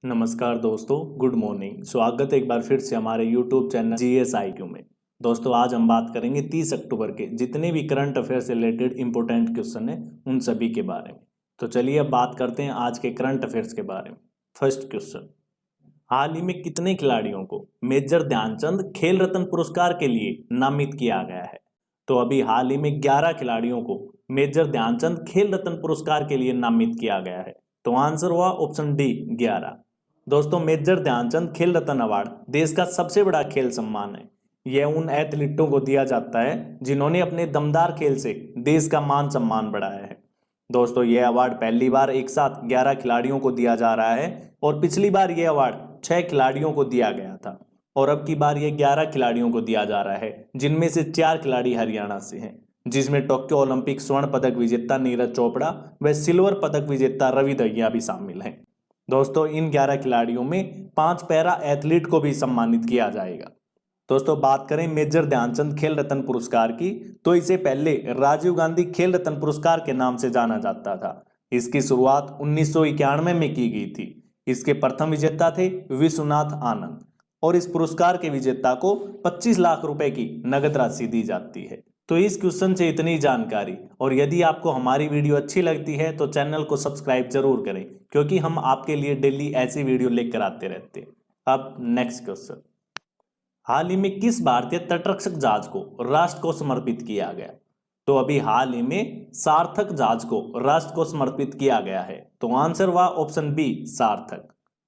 नमस्कार दोस्तों, good morning. स्वागत है एक बार फिर से हमारे यूट्यूब चैनल GSIQ में। दोस्तों आज हम बात करेंगे 30 अक्टूबर के जितने भी करंट अफेयर से रिलेटेड इंपॉर्टेंट क्वेश्चन हैं उन सभी के बारे में। तो चलिए अब बात करते हैं आज के करंट अफेयर्स के बारे में। फर्स्ट क्वेश्चन, हाल ही में कितने खिलाड़ियों को मेजर ध्यानचंद खेल रत्न पुरस्कार के लिए नामित किया गया है? तो अभी हाल ही में 11 खिलाड़ियों को मेजर ध्यानचंद खेल रत्न पुरस्कार के लिए नामित किया गया है। तो आंसर हुआ ऑप्शन डी 11। दोस्तों मेजर ध्यानचंद खेल रत्न अवार्ड देश का सबसे बड़ा खेल सम्मान है। यह उन एथलीटों को दिया जाता है जिन्होंने अपने दमदार खेल से देश का मान सम्मान बढ़ाया है। दोस्तों यह अवार्ड पहली बार एक साथ 11 खिलाड़ियों को दिया जा रहा है और पिछली बार यह अवार्ड 6 खिलाड़ियों को दिया गया था और अब की बार यह 11 खिलाड़ियों को दिया जा रहा है, जिनमें से 4 खिलाड़ी हरियाणा से हैं, जिसमें टोक्यो ओलंपिक स्वर्ण पदक विजेता नीरज चोपड़ा व सिल्वर पदक विजेता रवि दहिया भी शामिल हैं। दोस्तों इन 11 खिलाड़ियों में 5 पैरा एथलीट को भी सम्मानित किया जाएगा। दोस्तों बात करें मेजर ध्यानचंद खेल रत्न पुरस्कार की, तो इसे पहले राजीव गांधी खेल रत्न पुरस्कार के नाम से जाना जाता था। इसकी शुरुआत 1991 में की गई थी। इसके प्रथम विजेता थे विश्वनाथ आनंद और इस पुरस्कार के विजेता को 25 लाख रुपए की नगद राशि दी जाती है। तो इस क्वेश्चन से इतनी जानकारी, और यदि आपको हमारी वीडियो अच्छी लगती है तो चैनल को सब्सक्राइब जरूर करें, क्योंकि हम आपके लिए डेली ऐसी वीडियो लेकर आते रहते हैं। अब नेक्स्ट क्वेश्चन, हाल ही में किस भारतीय तटरक्षक जहाज को राष्ट्र को समर्पित किया गया? तो अभी हाल ही में सार्थक जहाज को राष्ट्र को समर्पित किया गया है। तो आंसर हुआ ऑप्शन बी सार्थक।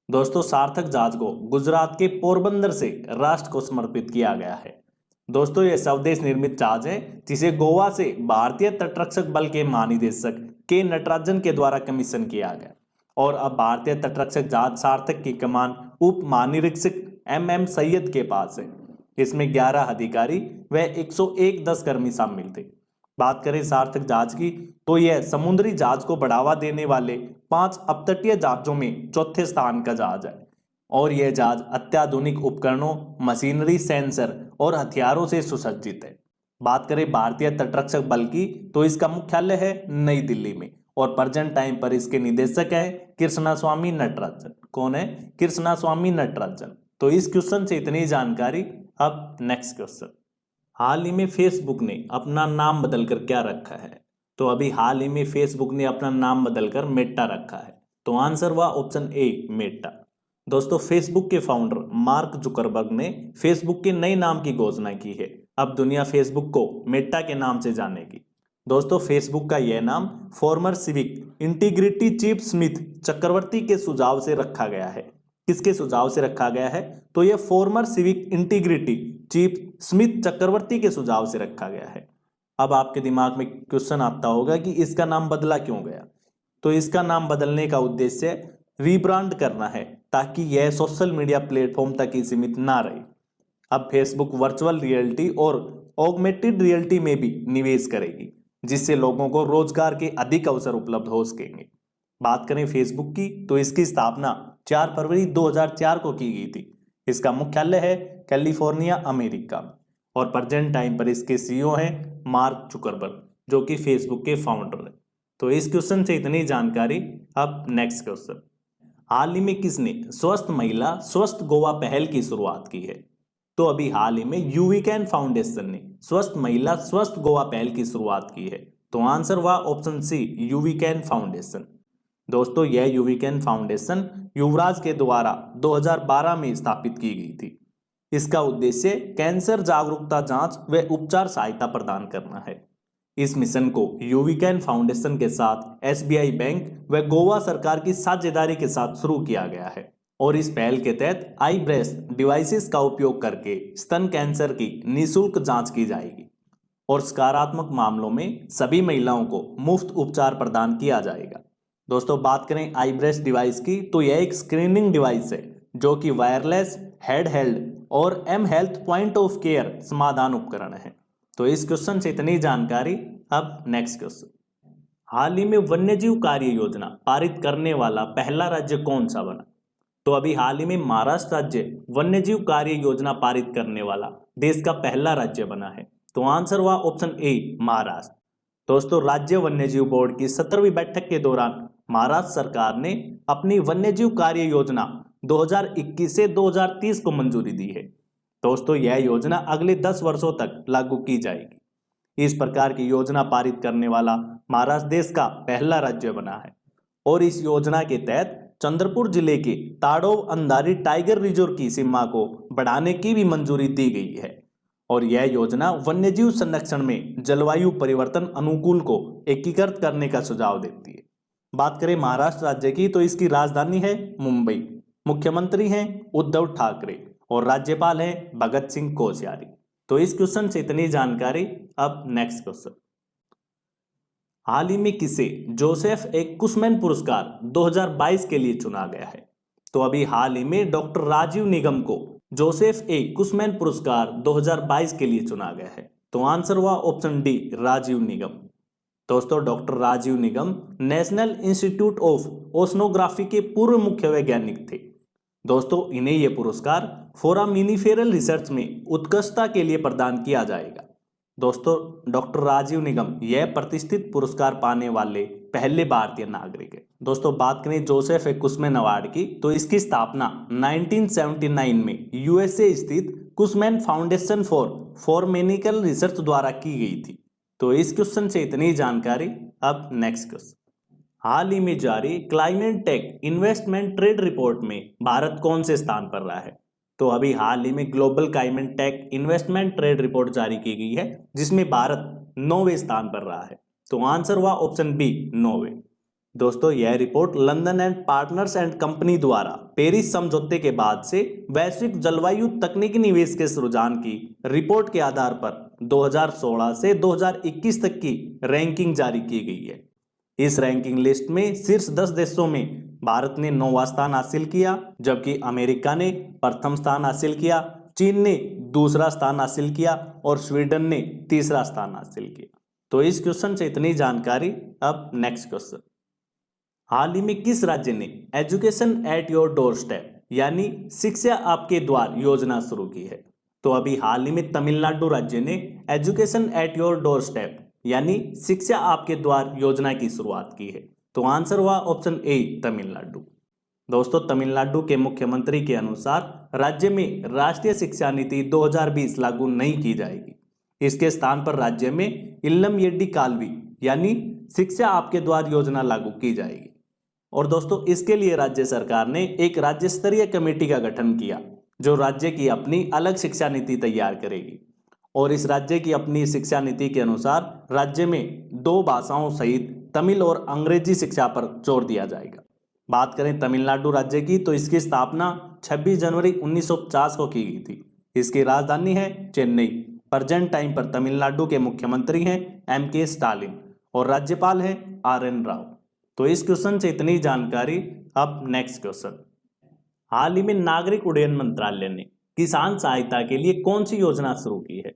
दोस्तों सार्थक जहाज को गुजरात के पोरबंदर से राष्ट्र को समर्पित किया गया है। दोस्तों यह स्वदेश निर्मित जहाज है जिसे गोवा से भारतीय तटरक्षक बल के महानिदेशक के नटराजन के द्वारा कमीशन किया गया और अब भारतीय तटरक्षक जहाज सार्थक की कमान उप महानिरीक्षक MM सैयद के पास है। इसमें 11 अधिकारी व 101 कर्मी शामिल थे। बात करें सार्थक जहाज की, तो यह समुद्री जहाज को बढ़ावा देने वाले 5 अपतटीय जहाजों में चौथे स्थान का जहाज है और यह जहाज अत्याधुनिक उपकरणों, मशीनरी, सेंसर और हथियारों से सुसज्जित है। बात करें भारतीय तटरक्षक बल की, तो इसका मुख्यालय है नई दिल्ली में और प्रेजेंट टाइम पर इसके निदेशक है कृष्णास्वामी नटराजन। कौन है? कृष्णास्वामी नटराजन। तो इस क्वेश्चन से इतनी जानकारी। अब नेक्स्ट क्वेश्चन, हाल ही में फेसबुक ने अपना नाम बदलकर क्या रखा है? तो अभी हाल ही में फेसबुक ने अपना नाम बदलकर मेटा रखा है। तो आंसर हुआ ऑप्शन ए मेटा। दोस्तों फेसबुक के फाउंडर मार्क जुकरबर्ग ने फेसबुक के नए नाम की घोषणा की है। अब दुनिया फेसबुक को मेटा के नाम से जानेगी। दोस्तों फेसबुक का यह नाम former civic integrity chief Samidh Chakrabarti के सुझाव से रखा गया है। किसके सुझाव से रखा गया है? तो यह former civic integrity chief Samidh Chakrabarti के सुझाव से रखा गया है। अब आपके दिमाग में क्वेश्चन आता होगा कि इसका नाम बदला क्यों गया? तो इसका नाम बदलने का उद्देश्य रीब्रांड करना है ताकि यह सोशल मीडिया प्लेटफॉर्म तक ही सीमित ना रहे। अब फेसबुक वर्चुअल रियलिटी और ऑगमेंटेड रियलिटी में भी निवेश करेगी, जिससे लोगों को रोजगार के अधिक अवसर उपलब्ध हो सकेंगे। बात करें फेसबुक की, तो इसकी स्थापना 4 फरवरी 2004 को की गई थी। इसका मुख्यालय है कैलिफोर्निया, अमेरिका में और प्रेजेंट टाइम पर इसके CEO हैं मार्क जुकरबर्ग, जो कि फेसबुक के फाउंडर है। तो इस क्वेश्चन से इतनी जानकारी। अब नेक्स्ट क्वेश्चन, हाल ही में किसने स्वस्थ महिला स्वस्थ गोवा पहल की शुरुआत की है? तो अभी हाल ही में यूवीकैन फाउंडेशन ने स्वस्थ महिला स्वस्थ गोवा पहल की शुरुआत की है। तो आंसर हुआ ऑप्शन सी यूवीकैन फाउंडेशन। दोस्तों यह यूवीकैन फाउंडेशन युवराज के द्वारा 2012 में स्थापित की गई थी। इसका उद्देश्य कैंसर जागरूकता, जांच व उपचार सहायता प्रदान करना है। इस मिशन को यूवीकैन फाउंडेशन के साथ SBI बैंक व गोवा सरकार की साझेदारी के साथ शुरू किया गया है और इस पहल के तहत आई ब्रेस्ट डिवाइसेस का उपयोग करके स्तन कैंसर की निःशुल्क जांच की जाएगी और सकारात्मक मामलों में सभी महिलाओं को मुफ्त उपचार प्रदान किया जाएगा। दोस्तों बात करें आई ब्रेस्ट डिवाइस की, तो यह एक स्क्रीनिंग डिवाइस है जो कि वायरलेस, हेड हेल्ड और M-हेल्थ पॉइंट ऑफ केयर समाधान उपकरण है। तो इस क्वेश्चन से इतनी जानकारी। अब नेक्स्ट क्वेश्चन, हाल ही में वन्यजीव कार्य योजना पारित करने वाला पहला राज्य कौन सा बना? तो अभी हाल ही में महाराष्ट्र राज्य वन्यजीव कार्य योजना पारित करने वाला देश का पहला राज्य बना है। तो आंसर हुआ ऑप्शन ए महाराष्ट्र। दोस्तों राज्य वन्यजीव बोर्ड की 17वीं बैठक के दौरान महाराष्ट्र सरकार ने अपनी वन्यजीव कार्य योजना 2021 से 2030 को मंजूरी दी है। दोस्तों यह योजना अगले 10 वर्षों तक लागू की जाएगी। इस प्रकार की योजना पारित करने वाला महाराष्ट्र देश का पहला राज्य बना है और इस योजना के तहत चंद्रपुर जिले के ताड़ोव अंधारी टाइगर रिजर्व की सीमा को बढ़ाने की भी मंजूरी दी गई है और यह योजना वन्यजीव संरक्षण में जलवायु परिवर्तन अनुकूल को एकीकृत करने का सुझाव देती है। बात करें महाराष्ट्र राज्य की तो इसकी राजधानी है मुंबई, मुख्यमंत्री हैं उद्धव ठाकरे और राज्यपाल हैं भगत सिंह कोश्यारी। तो इस क्वेश्चन से इतनी जानकारी। अब नेक्स्ट क्वेश्चन, हाल ही में किसे जोसेफ ए कुशमैन पुरस्कार 2022 के लिए चुना गया है? तो अभी हाल ही में डॉक्टर राजीव निगम को जोसेफ ए कुशमैन पुरस्कार 2022 के लिए चुना गया है। तो आंसर हुआ ऑप्शन डी, राजीव निगम। दोस्तों doctor Rajiv Nigam national institute of oceanography के पूर्व मुख्य वैज्ञानिक थे। दोस्तों इन्हें यह पुरस्कार फोरामिनिफेरल रिसर्च में उत्कृष्टता के लिए प्रदान किया जाएगा। दोस्तों डॉक्टर राजीव निगम यह प्रतिष्ठित पुरस्कार पाने वाले पहले भारतीय नागरिक है। दोस्तों बात करें जोसेफ ए कुशमैन अवार्ड की तो इसकी स्थापना 1979 में यूएसए स्थित Cushman foundation for medical research द्वारा की गई थी। तो इस क्वेश्चन से इतनी जानकारी। अब नेक्स्ट क्वेश्चन, हाल ही में जारी climate tech investment trade report में भारत कौन से स्थान पर रहा है? तो अभी हाल ही में global climate tech investment trade report जारी की गई है जिसमें भारत 9वें स्थान पर रहा है। तो आंसर हुआ ऑप्शन बी, 9वें। दोस्तों यह report London and partners and company द्वारा पेरिस समझौते के बाद से वैश्विक जलवायु तकनीकी निवेश के रुझान की रिपोर्ट के आधार पर 2016 से 2021 तक की रैंकिंग जारी की गई है। इस रैंकिंग लिस्ट में शीर्ष 10 देशों में भारत ने 9वां स्थान हासिल किया, जबकि अमेरिका ने प्रथम स्थान हासिल किया, चीन ने दूसरा स्थान हासिल किया और स्वीडन ने तीसरा स्थान हासिल किया। तो इस क्वेश्चन से इतनी जानकारी। अब नेक्स्ट क्वेश्चन, हाल ही में किस राज्य ने education at your door step यानी शिक्षा आपके द्वार योजना शुरू की है? तो अभी हाल ही में तमिलनाडु राज्य ने education at your door step यानी शिक्षा आपके द्वार योजना की शुरुआत की है। तो आंसर हुआ ऑप्शन ए, तमिलनाडु। दोस्तों तमिलनाडु के मुख्यमंत्री के अनुसार राज्य में राष्ट्रीय शिक्षा नीति 2020 लागू नहीं की जाएगी। इसके स्थान पर राज्य में इल्लम येड्डी कालवी यानी शिक्षा आपके द्वार योजना लागू की जाएगी। और दोस्तों इसके लिए राज्य सरकार ने एक राज्य स्तरीय कमेटी का गठन किया जो राज्य की अपनी अलग शिक्षा नीति तैयार करेगी और इस राज्य की अपनी शिक्षा नीति के अनुसार राज्य में 2 भाषाओं सहित तमिल और अंग्रेजी शिक्षा पर जोर दिया जाएगा। बात करें तमिलनाडु राज्य की तो इसकी स्थापना 26 जनवरी 1950 को की गई थी। इसकी राजधानी है चेन्नई। प्रेजेंट टाइम पर तमिलनाडु के मुख्यमंत्री हैं MK स्टालिन और राज्यपाल हैं RN राव। तो इस क्वेश्चन से इतनी जानकारी। अब नेक्स्ट क्वेश्चन, हाल ही में नागरिक उड्डयन मंत्रालय ने किसान सहायता के लिए कौन सी योजना शुरू की है?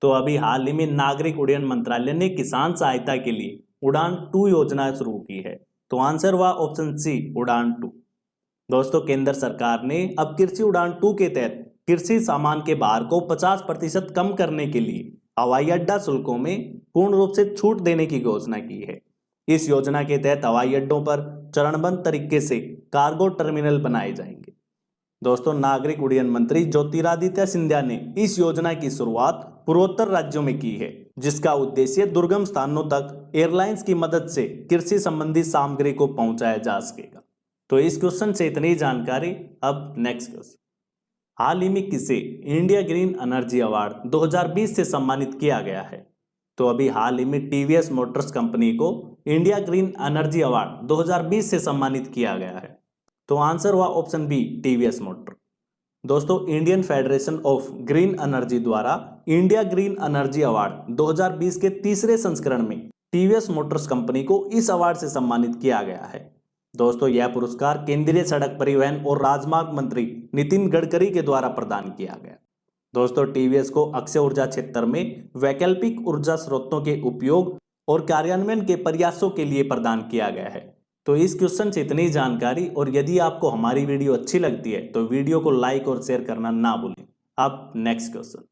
तो अभी हाल ही में नागरिक उड्डयन मंत्रालय ने किसान सहायता के लिए उड़ान 2 योजना शुरू की है। तो आंसर हुआ ऑप्शन सी, उड़ान 2। दोस्तों केंद्र सरकार ने अब कृषि उड़ान 2 के तहत कृषि सामान के भार को 50% कम करने के लिए हवाई अड्डा शुल्कों में पूर्ण रूप से छूट देने की घोषणा की है। इस योजना के तहत हवाई अड्डों पर चरणबद्ध तरीके से कार्गो टर्मिनल बनाए जाएंगे। दोस्तों नागरिक उड्डयन मंत्री ज्योतिरादित्य सिंधिया ने इस योजना की शुरुआत पूर्वोत्तर राज्यों में की है जिसका उद्देश्य दुर्गम स्थानों तक एयरलाइंस की मदद से कृषि संबंधी सामग्री को पहुंचाया जा सकेगा। तो इस क्वेश्चन से इतनी जानकारी। अब नेक्स्ट क्वेश्चन, हाल ही में किसे इंडिया ग्रीन एनर्जी अवार्ड 2020 से सम्मानित किया गया है? तो अभी हाल ही में TVS मोटर्स कंपनी को इंडिया ग्रीन एनर्जी अवार्ड 2020 से सम्मानित किया गया है। तो आंसर हुआ ऑप्शन बी, TVS मोटर। दोस्तों Indian federation of green energy द्वारा इंडिया ग्रीन एनर्जी अवार्ड 2020 के तीसरे संस्करण में TVS मोटर्स कंपनी को इस अवार्ड से सम्मानित किया गया है। दोस्तों यह पुरस्कार केंद्रीय सड़क परिवहन और राजमार्ग मंत्री नितिन गडकरी के द्वारा प्रदान किया गया। दोस्तों TVS को अक्षय ऊर्जा क्षेत्र में वैकल्पिक ऊर्जा स्रोतों के उपयोग और कार्यान्वयन के प्रयासों के लिए प्रदान किया गया है। तो इस क्वेश्चन से इतनी जानकारी। और यदि आपको हमारी वीडियो अच्छी लगती है तो वीडियो को लाइक और शेयर करना ना भूलें। अब नेक्स्ट क्वेश्चन,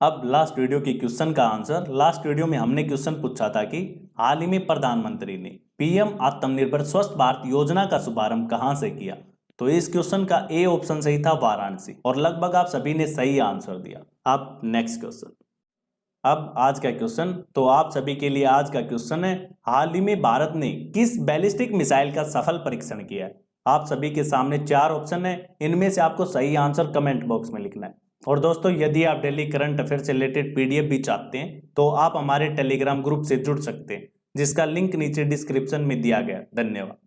अब लास्ट वीडियो की क्वेश्चन का आंसर। लास्ट वीडियो में हमने क्वेश्चन पूछा था कि हाल ही में प्रधानमंत्री ने PM आत्मनिर्भर स्वस्थ भारत योजना का शुभारंभ कहां से किया? तो इस क्वेश्चन का ए ऑप्शन सही था, वाराणसी, और लगभग आप सभी ने सही आंसर दिया। अब नेक्स्ट क्वेश्चन। अब आज का क्वेश्चन, तो आप सभी के लिए आज का क्वेश्चन है, हाल ही में भारत ने किस बैलिस्टिक मिसाइल का सफल परीक्षण किया है? आप सभी के सामने 4 ऑप्शन है, इनमें से आपको सही आंसर कमेंट बॉक्स में लिखना है। और दोस्तों, यदि आप डेली करंट अफेयर से रिलेटेड पीडीएफ भी चाहते हैं तो आप हमारे टेलीग्राम ग्रुप से जुड़ सकते हैं, जिसका लिंक नीचे डिस्क्रिप्शन में दिया गया। धन्यवाद।